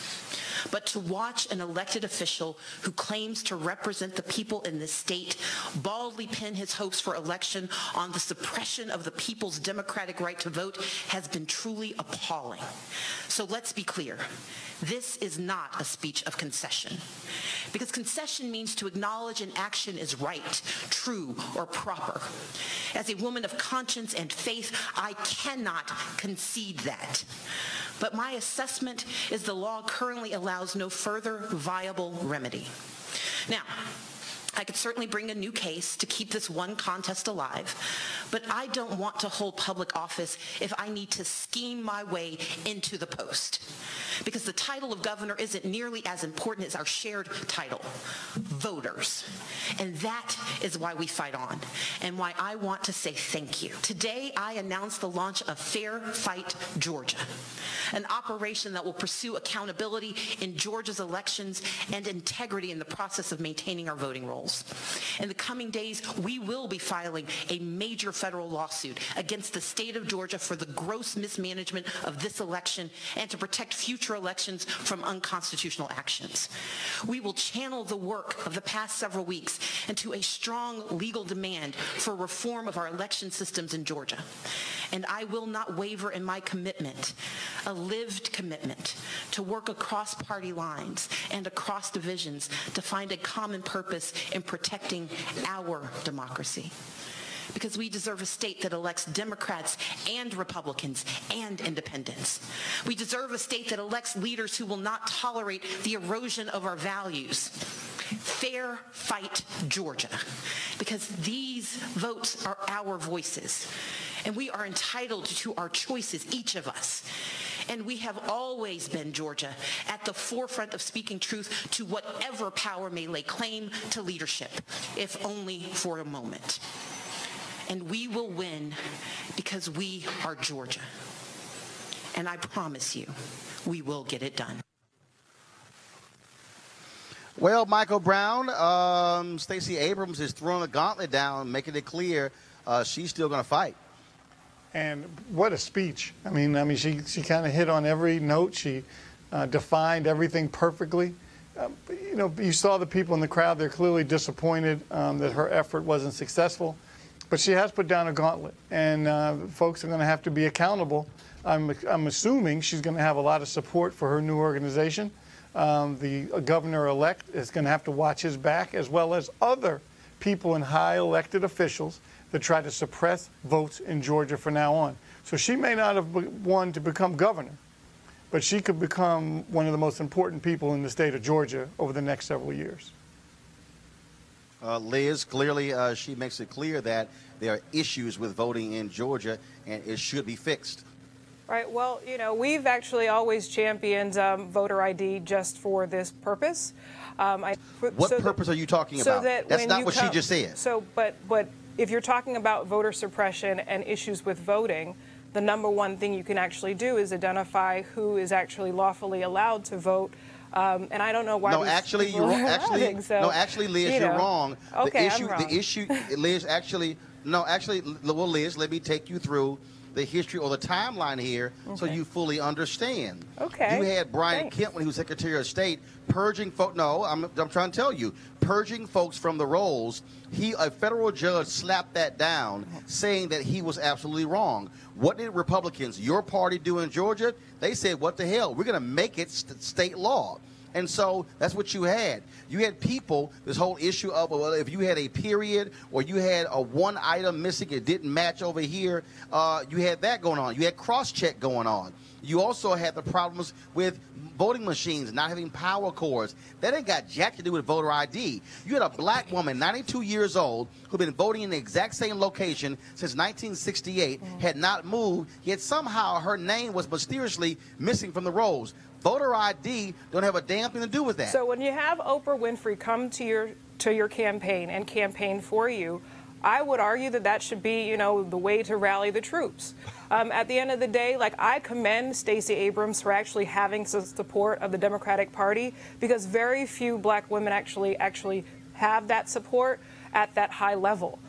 But to watch an elected official who claims to represent the people in this state baldly pin his hopes for election on the suppression of the people's democratic right to vote has been truly appalling. So let's be clear. This is not a speech of concession, because concession means to acknowledge an action is right, true, or proper. As a woman of conscience and faith, I cannot concede that. But my assessment is the law currently allows no further viable remedy. Now, I could certainly bring a new case to keep this one contest alive, but I don't want to hold public office if I need to scheme my way into the post. Because the title of governor isn't nearly as important as our shared title, voters. And that is why we fight on, and why I want to say thank you. Today, I announce the launch of Fair Fight Georgia, an operation that will pursue accountability in Georgia's elections and integrity in the process of maintaining our voting rolls. In the coming days, we will be filing a major federal lawsuit against the state of Georgia for the gross mismanagement of this election and to protect future elections from unconstitutional actions. We will channel the work of the past several weeks into a strong legal demand for reform of our election systems in Georgia. And I will not waver in my commitment, a lived commitment, to work across party lines and across divisions to find a common purpose in protecting our democracy. Because we deserve a state that elects Democrats and Republicans and independents. We deserve a state that elects leaders who will not tolerate the erosion of our values. Fair Fight Georgia, because these votes are our voices, and we are entitled to our choices, each of us. And we have always been, Georgia, at the forefront of speaking truth to whatever power may lay claim to leadership, if only for a moment. And we will win because we are Georgia. And I promise you, we will get it done. Well, Michael Brown, Stacey Abrams is throwing the gauntlet down, making it clear she's still going to fight. And what a speech. I mean, she kind of hit on every note. She defined everything perfectly. You know, you saw the people in the crowd. They're clearly disappointed that her effort wasn't successful. But she has put down a gauntlet, and folks are going to have to be accountable. I'm assuming she's going to have a lot of support for her new organization. The governor-elect is going to have to watch his back, as well as other people in high elected officials that try to suppress votes in Georgia from now on. So she may not have won to become governor, but she could become one of the most important people in the state of Georgia over the next several years. Liz, clearly she makes it clear that there are issues with voting in Georgia and it should be fixed. Right. Well, you know, we've actually always championed voter ID just for this purpose. What purpose are you talking about? That's not what she just said. So, but if you're talking about voter suppression and issues with voting, the number one thing you can actually do is identify who is actually lawfully allowed to vote. And I don't know why. No, actually, you're wrong. Actually, Liz, you're wrong. Okay, I'm wrong. The issue, Liz, well, Liz, let me take you through the history or the timeline here so you fully understand. Okay. You had Brian Kemp when he was Secretary of State purging folks. No, I'm trying to tell you, purging folks from the rolls. A federal judge slapped that down, saying that he was absolutely wrong. What did Republicans, your party, do in Georgia? They said, what the hell? We're going to make it state law. And so that's what you had. You had people, this whole issue of, well, if you had a period or you had a one item missing, it didn't match over here, you had that going on. You had cross-check going on. You also had the problems with voting machines not having power cords. That ain't got jack to do with voter ID. You had a black woman, 92 years old, who'd been voting in the exact same location since 1968, had not moved, yet somehow her name was mysteriously missing from the rolls. Voter ID don't have a damn thing to do with that. So when you have Oprah Winfrey come to your campaign and campaign for you, I would argue that that should be, you know, the way to rally the troops. At the end of the day, like, I commend Stacey Abrams for actually having some support of the Democratic Party, because very few black women actually have that support at that high level.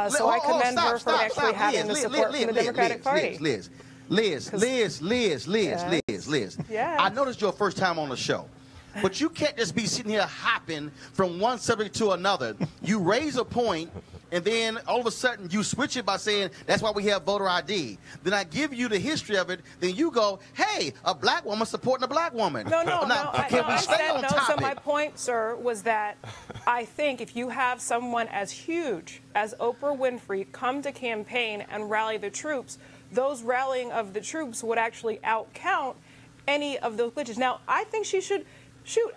So I commend her for actually having the support from the Democratic Party. Liz. Yes. I know this is your first time on the show, but you can't just be sitting here hopping from one subject to another. You raise a point, and then all of a sudden you switch it by saying that's why we have voter ID. Then I give you the history of it. Then you go, hey, a black woman supporting a black woman. No. Can we stay on topic? So my point, sir, was that I think if you have someone as huge as Oprah Winfrey come to campaign and rally the troops, those rallying of the troops would actually outcount any of those glitches. Now, I think she should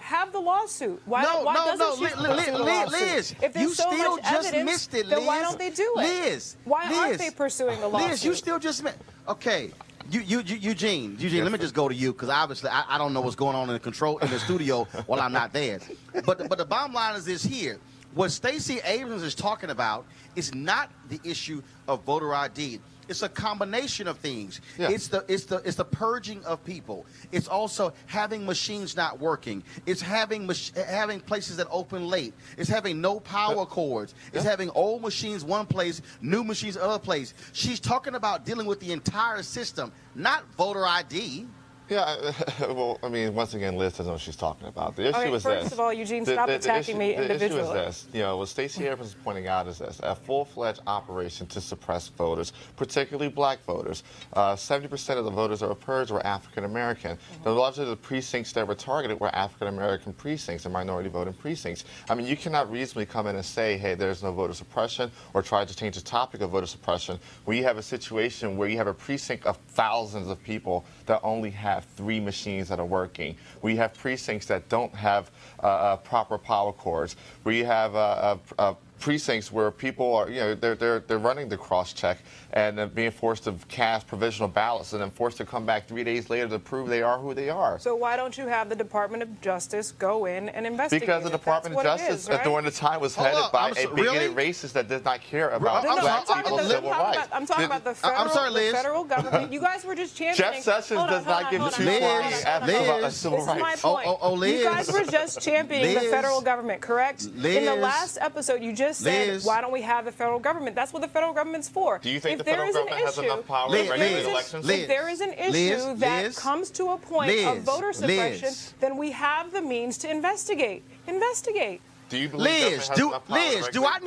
have the lawsuit. Why doesn't she pursue the lawsuit? Liz, if there's you so still much just evidence, missed it, Liz. then why don't they do it? Why aren't they pursuing the lawsuit? Liz, you still just missed. Okay, Eugene, let me just go to you, because obviously I don't know what's going on in the studio while I'm not there. But the bottom line is this here. What Stacey Abrams is talking about is not the issue of voter ID. It's a combination of things. Yeah. It's the purging of people. It's also having machines not working. It's having places that open late. It's having no power cords. It's having old machines one place, new machines other place. She's talking about dealing with the entire system, not voter ID. Yeah, well, I mean, once again, Liz doesn't know what she's talking about. The issue is this. First of all, Eugene, stop attacking me individually. The issue is this. You know, what Stacey Abrams is pointing out is this. A full-fledged operation to suppress voters, particularly black voters. 70% of the voters that were purged were African-American. The largely the precincts that were targeted were African-American precincts and minority voting precincts. I mean, you cannot reasonably come in and say, hey, there's no voter suppression, or try to change the topic of voter suppression, when you have a situation where you have a precinct of thousands of people that only have 3 machines that are working. We have precincts that don't have proper power cords. We have precincts where people are, you know, they're running the cross-check and then being forced to cast provisional ballots and then forced to come back 3 days later to prove they are who they are. So why don't you have the Department of Justice go in and investigate? Because the Department of Justice during the time was headed by a bigoted racist that did not care about black people's civil rights. I'm talking about the federal government. You guys were just championing. Jeff Sessions does not give 2 flying about civil rights. This is my point. Liz. You guys were just championing the federal government, correct? Liz. In the last episode, you just said, why don't we have the federal government? That's what the federal government's for. Do you think the federal government has enough power to regulate elections? If there is an issue that comes to a point of voter suppression, then we have the means to investigate. Investigate. Do you believe Liz, do I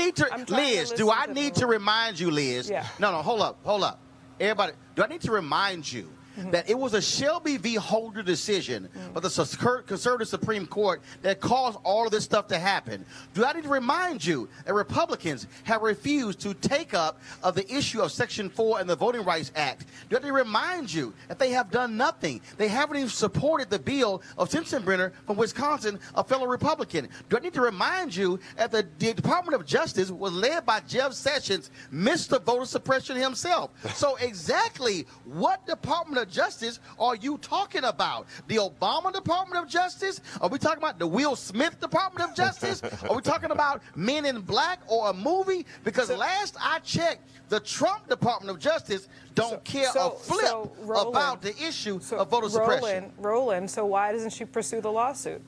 need to remind you, Liz? Yeah. No, hold up. Everybody, do I need to remind you that it was a Shelby v. Holder decision by the conservative Supreme Court that caused all of this stuff to happen. Do I need to remind you that Republicans have refused to take up the issue of Section 4 and the Voting Rights Act? Do I need to remind you that they have done nothing? They haven't even supported the bill of Sensenbrenner from Wisconsin, a fellow Republican. Do I need to remind you that the Department of Justice was led by Jeff Sessions, Mr. Voter Suppression himself? So exactly what Department of Justice are you talking about? The Obama Department of Justice? Are we talking about the Will Smith Department of Justice? Are we talking about Men in Black or a movie? Because last I checked, the Trump Department of Justice don't care a flip about the issue of voter suppression. Roland, so why doesn't she pursue the lawsuit?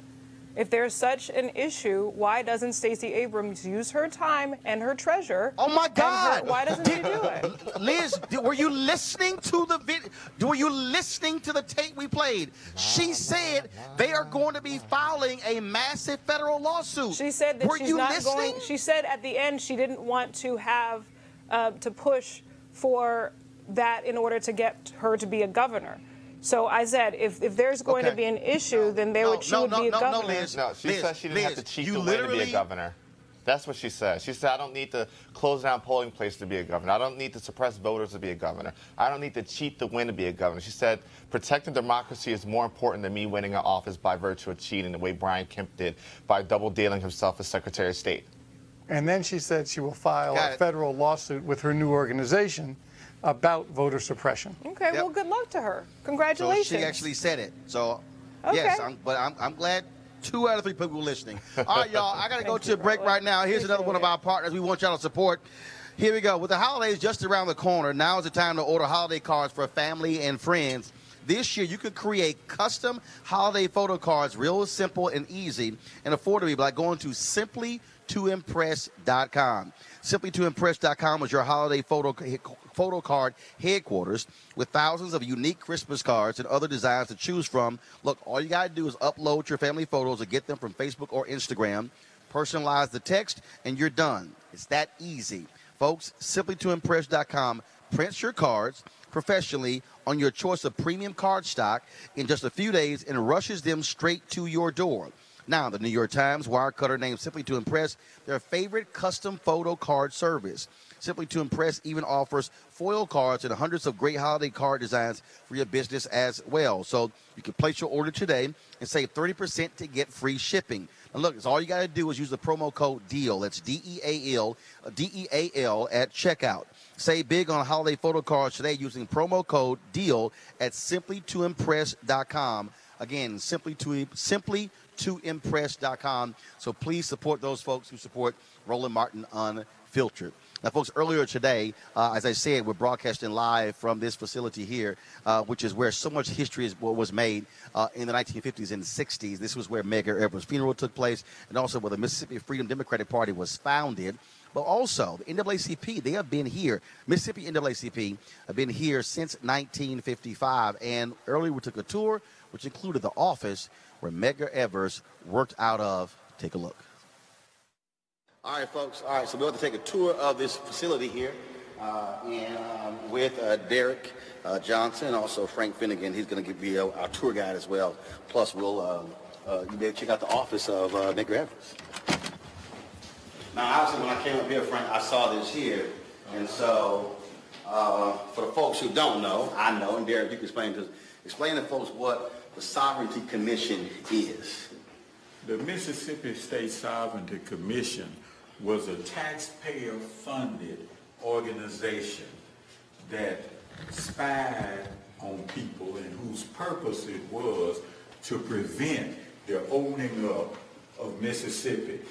If there's such an issue, why doesn't Stacey Abrams use her time and her treasure? Oh my God! Why doesn't she do it? Liz, were you listening to the video? Were you listening to the tape we played? She said they are going to be filing a massive federal lawsuit. She said that she's not listening? going. She said at the end she didn't want to have to push for that in order to get her to be a governor. So I said, if there's going to be an issue, then she would be a governor. Liz, no, she said she didn't have to cheat the way to be a governor. That's what she said. She said, I don't need to close down polling places to be a governor. I don't need to suppress voters to be a governor. I don't need to cheat to win to be a governor. She said, protecting democracy is more important than me winning an office by virtue of cheating the way Brian Kemp did by double-dealing himself as Secretary of State. And then she said she will file a federal lawsuit with her new organization about voter suppression. Okay, well, good luck to her. Congratulations. So she actually said it. So, okay. Yes, I'm glad 2 out of 3 people were listening. All right, y'all, I got to go to a break right now. Here's another one of our partners we want y'all to support. Here we go. With the holidays just around the corner, now is the time to order holiday cards for family and friends. This year, you could create custom holiday photo cards real simple and easy and affordable by going to simplytoimpress.com. Simplytoimpress.com is your holiday photo card headquarters with thousands of unique Christmas cards and other designs to choose from. Look, all you got to do is upload your family photos or get them from Facebook or Instagram, personalize the text, and you're done. It's that easy. Folks, simplytoimpress.com prints your cards professionally on your choice of premium card stock in just a few days and rushes them straight to your door. Now, the New York Times Wirecutter named Simply to Impress their favorite custom photo card service. Simply to Impress even offers foil cards and hundreds of great holiday card designs for your business as well. So you can place your order today and save 30% to get free shipping. Now look, it's all you got to do is use the promo code DEAL. That's DEAL at checkout. Save big on holiday photo cards today using promo code DEAL at simplytoimpress.com. Again, simplytoimpress.com. So please support those folks who support Roland Martin Unfiltered. Now, folks, earlier today, as I said, we're broadcasting live from this facility here, which is where so much history was made in the 1950s and 60s. This was where Medgar Evers' funeral took place and also where the Mississippi Freedom Democratic Party was founded. But also, the NAACP, they have been here. Mississippi NAACP have been here since 1955. And earlier we took a tour, which included the office where Medgar Evers worked out of. Take a look. All right, folks. All right, so we're going to take a tour of this facility here with Derek Johnson and also Frank Finnegan. He's going to be our tour guide as well. Plus, we'll you better check out the office of Medgar Evers. Now, obviously, when I came up here, Frank, I saw this here. And so, for the folks who don't know, I know, and Derek, you can explain to folks what the Sovereignty Commission is. The Mississippi State Sovereignty Commission was a taxpayer-funded organization that spied on people and whose purpose it was to prevent the opening up of Mississippi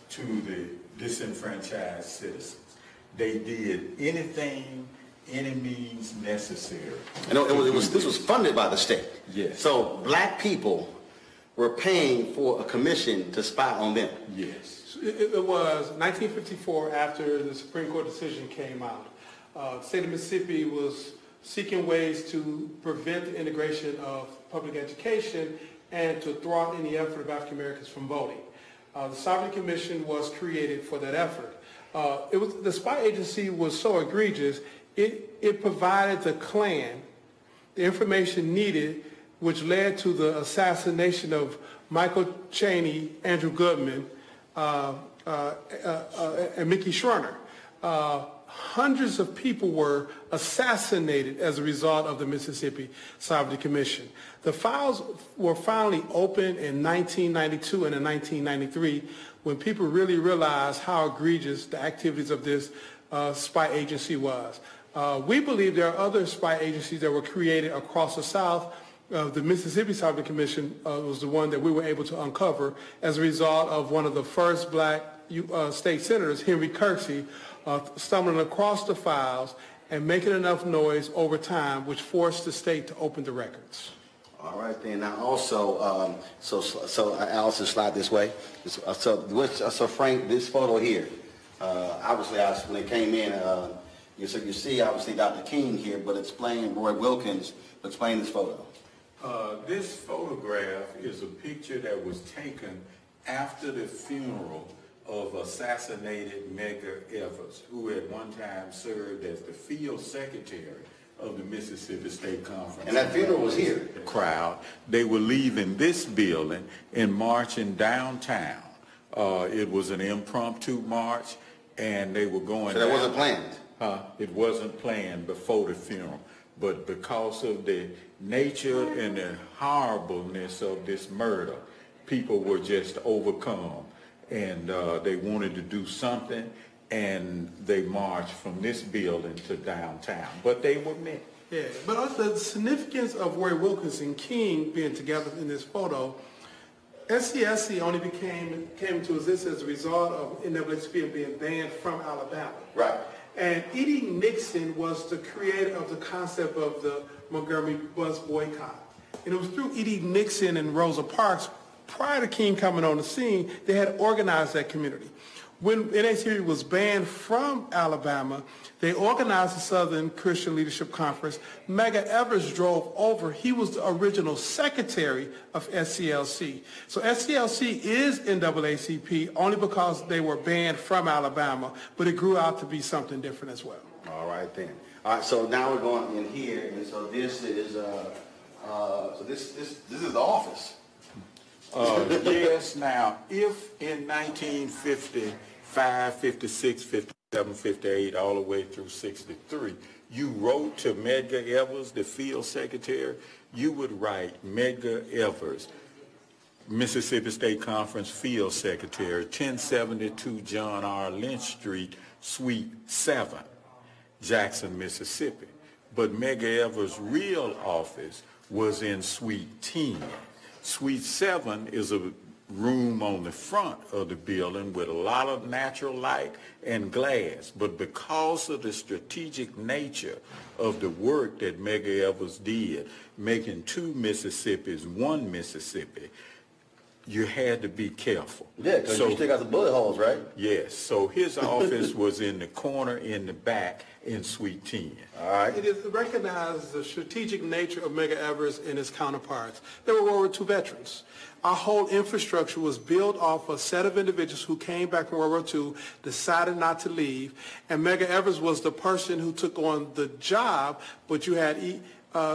to the disenfranchised citizens. They did anything, any means necessary. And this was funded by the state. Yes. So black people were paying for a commission to spy on them. Yes. It was 1954 after the Supreme Court decision came out. The state of Mississippi was seeking ways to prevent the integration of public education and to thwart any effort of African Americans from voting. The Sovereignty Commission was created for that effort. The spy agency was so egregious, it provided the Klan the information needed, which led to the assassination of Michael Cheney, Andrew Goodman, and Mickey Schwerner. Hundreds of people were assassinated as a result of the Mississippi Sovereignty Commission. The files were finally opened in 1992 and in 1993 when people really realized how egregious the activities of this spy agency was. We believe there are other spy agencies that were created across the South. The Mississippi Sovereignty Commission was the one that we were able to uncover as a result of one of the first black state senators, Henry Kirksey, stumbling across the files and making enough noise over time, which forced the state to open the records. All right, then. Now, also, so Allison, slide this way. So Frank, this photo here, obviously, when it came in, you see, obviously, Dr. King here, but explain Roy Wilkins. Explain this photo. This photograph is a picture that was taken after the funeral of assassinated Medgar Evers, who at one time served as the field secretary of the Mississippi State Conference. And that funeral was here. Crowd. They were leaving this building and marching downtown. It was an impromptu march, and they were going. So that wasn't planned? It wasn't planned before the funeral. But because of the nature and the horribleness of this murder, people were just overcome. And they wanted to do something, and they marched from this building to downtown. But they were met. Yeah, but also the significance of Roy Wilkins and King being together in this photo, SCSC only came into existence as a result of NAACP being banned from Alabama. Right. And E.D. Nixon was the creator of the concept of the Montgomery bus boycott. And it was through E.D. Nixon and Rosa Parks, prior to King coming on the scene, they had organized that community. When NAACP was banned from Alabama, they organized the Southern Christian Leadership Conference. Medgar Evers drove over. He was the original secretary of SCLC. So SCLC is NAACP only because they were banned from Alabama, but it grew out to be something different as well. All right, then. All right, so now we're going in here, and so this is this is the office. Yes, now, if in 1955, 56, 57, 58, all the way through 63, you wrote to Medgar Evers, the field secretary, you would write Medgar Evers, Mississippi State Conference field secretary, 1072 John R. Lynch Street, Suite 7, Jackson, Mississippi. But Medgar Evers' real office was in Suite 10. Suite 7 is a room on the front of the building with a lot of natural light and glass. But because of the strategic nature of the work that Medgar Evers did, making two Mississippis, one Mississippi, you had to be careful. Yeah, because you still got the bullet holes, right? Yes. So his office was in the corner in the back in Suite 10. All right. It is recognized the strategic nature of Medgar Evers and his counterparts. They were World War II veterans. Our whole infrastructure was built off a set of individuals who came back from World War II, decided not to leave, and Medgar Evers was the person who took on the job, but you had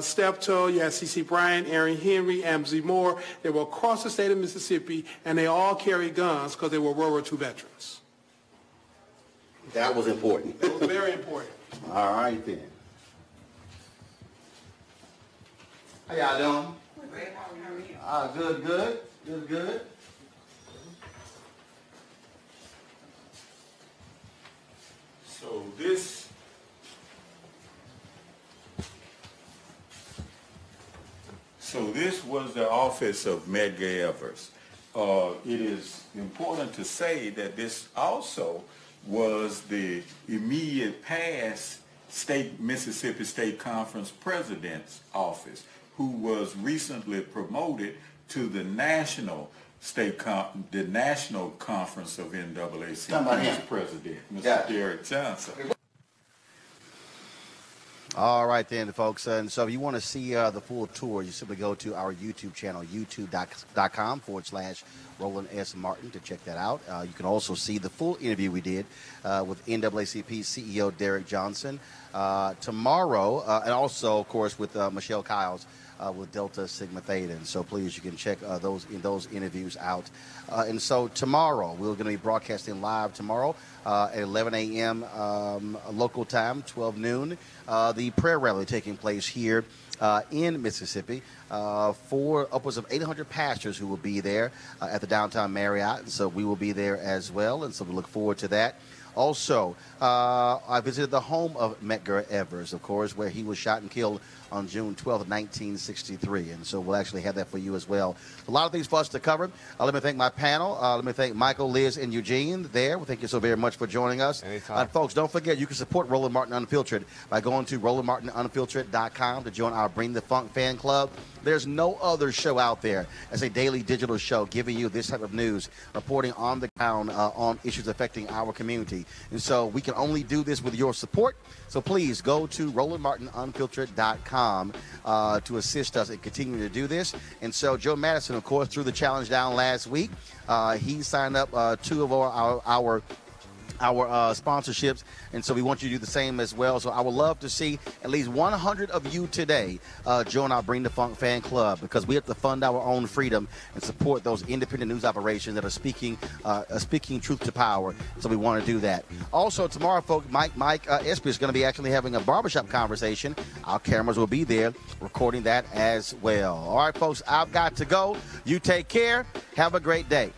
Steptoe, you had C.C. Bryant, Aaron Henry, Amzie Moore. They were across the state of Mississippi, and they all carried guns because they were World War II veterans. That was important. It was very important. All right, then. How y'all doing? Great. How are you? Good. So this was the office of Medgar Evers. It is important to say that this also was the immediate past Mississippi State Conference president's office, who was recently promoted to the national conference of NAACP's president, Mr. Derek Johnson. All right then, folks. And so if you want to see the full tour, you simply go to our YouTube channel, youtube.com/Roland S. Martin to check that out. You can also see the full interview we did with NAACP CEO Derek Johnson tomorrow, and also, of course, with Michelle Kiles with Delta Sigma Theta. And so please, you can check those interviews out. And so tomorrow, we're going to be broadcasting live tomorrow at 11 a.m. Local time, 12 noon. The prayer rally taking place here in Mississippi for upwards of 800 pastors who will be there at the downtown Marriott. And so we will be there as well. And so we look forward to that. Also, I visited the home of Medgar Evers, of course, where he was shot and killed on June 12th, 1963. And so we'll actually have that for you as well. A lot of things for us to cover. Let me thank my panel. Let me thank Michael, Liz, and Eugene there. Well, thank you so very much for joining us. Anytime. Folks, don't forget, you can support Roland Martin Unfiltered by going to RolandMartinUnfiltered.com to join our Bring the Funk fan club. There's no other show out there as a daily digital show giving you this type of news, reporting on the ground on issues affecting our community. And so we can only do this with your support. So please go to RolandMartinUnfiltered.com to assist us in continuing to do this. And so Joe Madison, of course, threw the challenge down last week. He signed up 2 of our sponsorships, and so we want you to do the same as well. So I would love to see at least 100 of you today join our Bring the Funk fan club, because we have to fund our own freedom and support those independent news operations that are speaking truth to power. So we want to do that. Also tomorrow, folks, Mike Espy is going to be actually having a barbershop conversation. Our cameras will be there recording that as well. All right, folks, I've got to go. You take care. Have a great day.